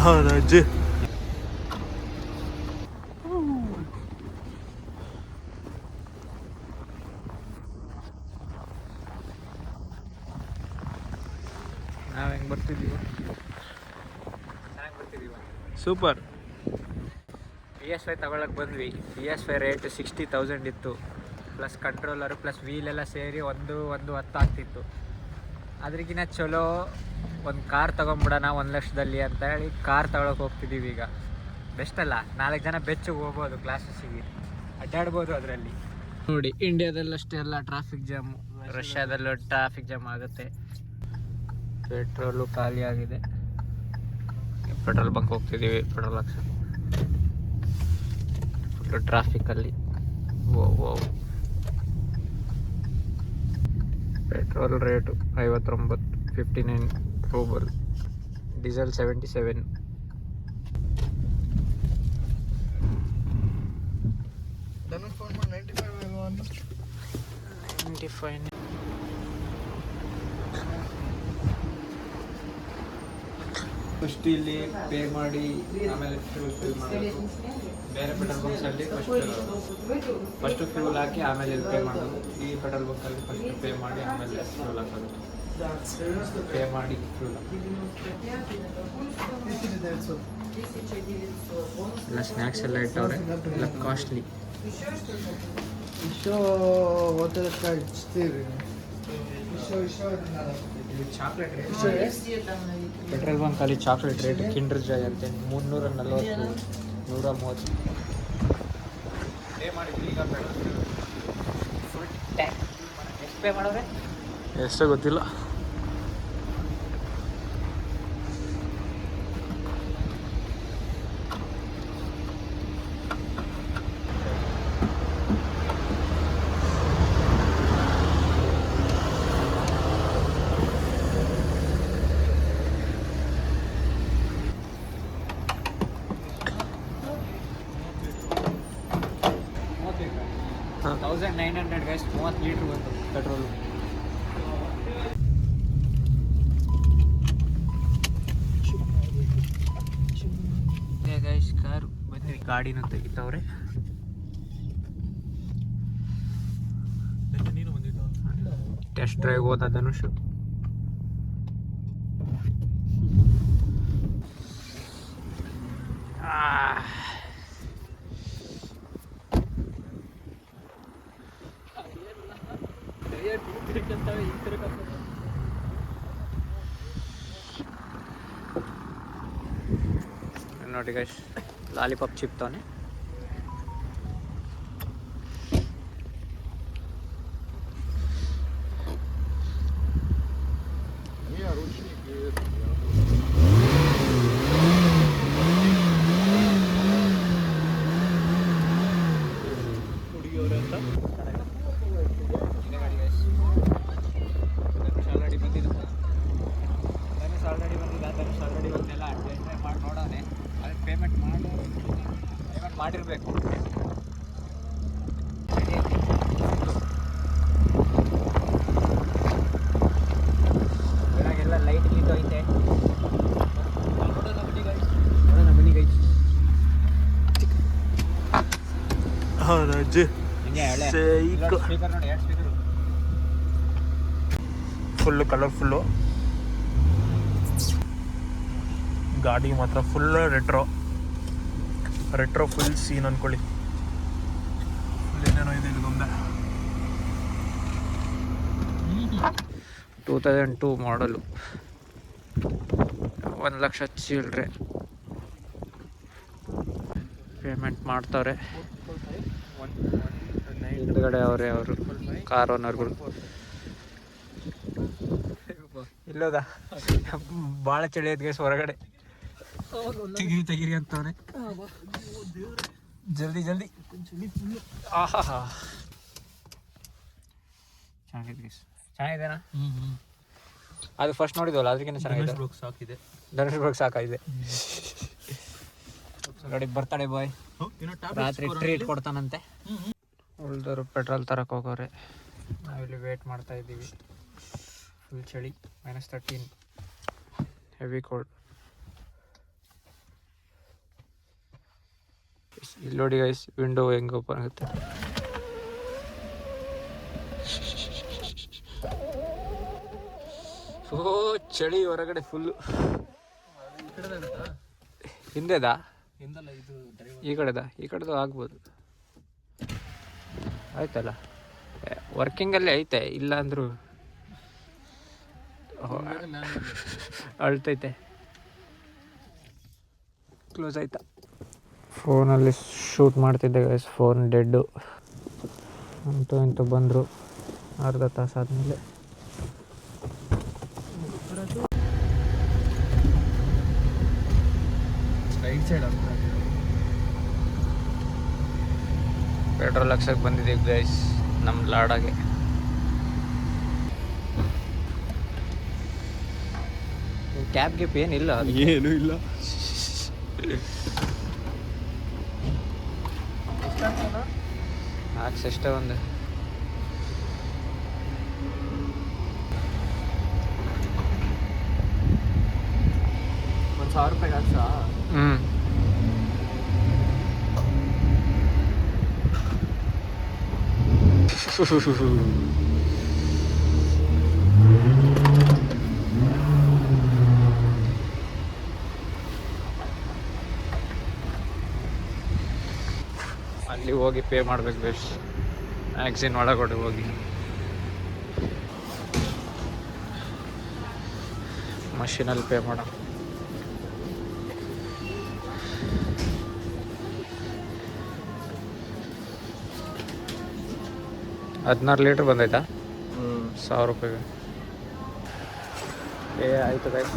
ಹೌದಾ ಅಜ್ಜಿ. ನಾವು ಹೆಂಗೆ ಬರ್ತಿದ್ದೀವಿ, ಚೆನ್ನಾಗಿ ಬರ್ತಿದ್ದೀವಿ. ಸೂಪರ್. PS5 ತಗೊಳಕ್ಕೆ ಬಂದ್ವಿ. PS5 ರೇಟ್ 60,000 ಇತ್ತು, ಪ್ಲಸ್ ಕಂಟ್ರೋಲರು ಪ್ಲಸ್ ವೀಲೆಲ್ಲ ಸೇರಿ ಒಂದು 10 ಆಗ್ತಿತ್ತು. ಅದ್ರಿಗಿನ್ನ ಚಲೋ ಒಂದು ಕಾರ್ ತೊಗೊಂಬಿಡೋಣ 1 ಲಕ್ಷದಲ್ಲಿ ಅಂತ ಹೇಳಿ ಕಾರ್ ತಗೊಳಕ್ಕೆ ಹೋಗ್ತಿದ್ದೀವಿ ಈಗ. ಬೆಸ್ಟ್ ಅಲ್ಲ, 4 ಜನ ಬೆಚ್ಚಿಗೆ ಹೋಗ್ಬೋದು, ಕ್ಲಾಸಸ್ಸಿಗೆ ಅಡ್ಡಾಡ್ಬೋದು ಅದರಲ್ಲಿ. ನೋಡಿ, ಇಂಡಿಯಾದಲ್ಲಷ್ಟೇ ಎಲ್ಲ ಟ್ರಾಫಿಕ್ ಜಾಮು, ರಷ್ಯಾದಲ್ಲೂ ಟ್ರಾಫಿಕ್ ಜಾಮ್ ಆಗುತ್ತೆ. ಪೆಟ್ರೋಲು ಖಾಲಿ ಆಗಿದೆ. ಪೆಟ್ರೋಲ್ ಬಂಕ್ ಹೋಗ್ತಿದ್ದೀವಿ, ಪೆಟ್ರೋಲ್ ಹಾಕ್ಸ ಫುಲ್ಲು ಟ್ರಾಫಿಕಲ್ಲಿ. ಓ petrol rate 59, 59 rouble. Diesel 77. First ಇಲ್ಲಿ ಪೇ ಮಾಡಿ ಆಮೇಲೆ ಫ್ಯೂಲ್ ಫಿಲ್ ಮಾಡಬೇಕು. ಬೇರೆ ಪೆಟ್ರೋಲ್ ಬಂಕ್ಸಲ್ಲಿ ಫಸ್ಟು ಫ್ಯೂಲ್ ಹಾಕಿ ಆಮೇಲೆ ಇಲ್ಲಿ ಪೇ ಮಾಡೋದು. ಈ ಪೆಟ್ರೋಲ್ ಬಂಕಲ್ಲಿ ಫಸ್ಟ್ ಪೇ ಮಾಡಿ ಆಮೇಲೆ ಫ್ಯೂಲ್ ಹಾಕೋದು. ಪೇ ಮಾಡಿ ಫ್ಯೂಲ್ ಎಲ್ಲ ಸ್ನ್ಯಾಕ್ಸ್ ಎಲ್ಲ ಇಟ್ಟವ್ರೆ, ಎಲ್ಲ ಕಾಸ್ಟ್ಲಿ. ಪೆಟ್ರೋಲ್ ಬಂಕಲ್ಲಿ ಚಾಕ್ಲೇಟ್ ರೇಟ್ ಕಿಂಡರ್ ಜಾಯ್ ಅಂತೆ 340, 130 ಪೇ ಮಾಡಿದ್ವಿ. ಈಗ ಫುಲ್ ಟ್ಯಾಂಕ್ ಎಷ್ಟು ಪೇ ಮಾಡೋರೆ ಎಷ್ಟೋ ಗೊತ್ತಿಲ್ಲ. ಹಾಂ, 1900 ಗೈಸ್, 30 ಲೀಟ್ರ್ ಬಂತು ಪೆಟ್ರೋಲು. ಗೈಸ್ ಕಾರು ಬಂದ್ವಿ, ಗಾಡಿನೂ ತೆಗಿತಾವ್ರೆ. ಟೆಸ್ಟ್ ಡ್ರೈವ್ ಹೋದ ಧನುಷ್. ನೋಡಿ ಗೈಸ್, ಲಾಲಿಪಾಪ್ ಚಿಪ್ ತಾನೆ. ಪೇಮೆಂಟ್ ಮಾಡಿರಬೇಕು. ಇವಾಗೆಲ್ಲ ಲೈಟ್ ಗೀಟ್ ಐತೆ. ನೋಡೋಣ ಬನ್ನಿ ಗೈಸ್. ಹೌದಾ ಅಜ್ಜಿ. ಸ್ಪೀಕರ್ ನೋಡಿ, 2 ಸ್ಪೀಕರು ಫುಲ್ಲು ಕಲರ್ಫುಲ್ಲು. ಗಾಡಿ ಮಾತ್ರ ಫುಲ್ ರೆಟ್ರೋ ಫುಲ್ ಸೀನ್ ಅಂದ್ಕೊಳ್ಳಿ. ಫುಲ್ ಏನೇನೋ ಇದೆ ಇಲ್ಲಿಗೊಂದೆ. 2002 ಮಾಡಲು, 1 ಲಕ್ಷ ಚಿಲ್ಡ್ರೆ. ಪೇಮೆಂಟ್ ಮಾಡ್ತಾರೆ ಹಿಂದ್ಗಡೆ ಅವರು ಕಾರ್ ಓನರ್ಗಳು. ಇಲ್ಲೋದ ಭಾಳ ಚಳಿ ಐತೆ ಗೈಸ್ ಹೊರಗಡೆ. ತೆಗಿರಿ ಅಂತವನೆ. ಜಲ್ದಿ ಆಹಾ ಚೆನ್ನಾಗಿದೆನಾ? ಅದು ಫಸ್ಟ್ ನೋಡಿದ್ವಲ್ಲ, ಅದಕ್ಕಿಂತ ಚೆನ್ನಾಗಿದೆ. ಧನುಷ್ ಬ್ರೋಕ್ ಸಾಕಾಗಿದೆ ನೋಡಿ. ಬರ್ತಡೇ ಬಾಯ್ ರಾತ್ರಿ ಟ್ರೀಟ್ ಕೊಡ್ತಾನಂತೆ. ಉಳಿದವರು ಪೆಟ್ರೋಲ್ ತರಕ್ಕೆ ಹೋಗೋರೆ. ನಾವಿಲ್ಲಿ ವೇಟ್ ಮಾಡ್ತಾ ಇದ್ದೀವಿ. ಫುಲ್ ಚಳಿ, -13 ಹೆವಿ ಕೋಲ್ಡ್. ಇಲ್ಲಿ ನೋಡಿ ಗೈಸ್, ವಿಂಡೋ ಹೆಂಗೆ ಓಪನ್ ಆಗುತ್ತೆ. ಓ ಚಳಿ ಹೊರಗಡೆ ಫುಲ್ಲು. ಹಿಂದೆದಾ ಈ ಕಡೆದು ಆಗ್ಬೋದು. ಆಯ್ತಲ್ಲ, ವರ್ಕಿಂಗಲ್ಲೇ ಐತೆ, ಇಲ್ಲ ಅಂದರೂ ಅಳ್ತೈತೆ. ಕ್ಲೋಸ್ ಆಯ್ತಾ? ಫೋನಲ್ಲಿ ಶೂಟ್ ಮಾಡ್ತಿದ್ದೆ ಗೈಸ್, ಫೋನ್ ಡೆಡ್ಡು. ಅಂತೂ ಬಂದರು ಅರ್ಧ ತಾಸು ಆದಮೇಲೆ. ರೈಟ್ ಸೈಡ್ ಪೆಟ್ರೋಲ್ ಹಾಕ್ಸಕ್ಕೆ ಬಂದಿದ್ದೀವಿ ಗೈಸ್ ನಮ್ಮ ಲಾಡಾಗೆ. ಕ್ಯಾಬ್ ಗಿಪ್ ಏನಿಲ್ಲ, ಏನೂ ಇಲ್ಲ. ಹಾಕ್ಸ್ ಎಷ್ಟೇ ಒಂದು ₹1000 ಹಾಕ್ಸಾ? ಅಲ್ಲಿ ಹೋಗಿ ಪೇ ಮಾಡ್ಬೇಕು ಬೇಸ್, ಮ್ಯಾಗ್ಝಿನ್ ಒಳಗಡೆ ಹೋಗಿ ಮಷೀನಲ್ಲಿ ಪೇ ಮಾಡೋ. $16 ಲೀಟ್ರ್ ಬಂದೈತಾ? ₹1000 ಪೇ ಆಯಿತು ಗೈಸ್.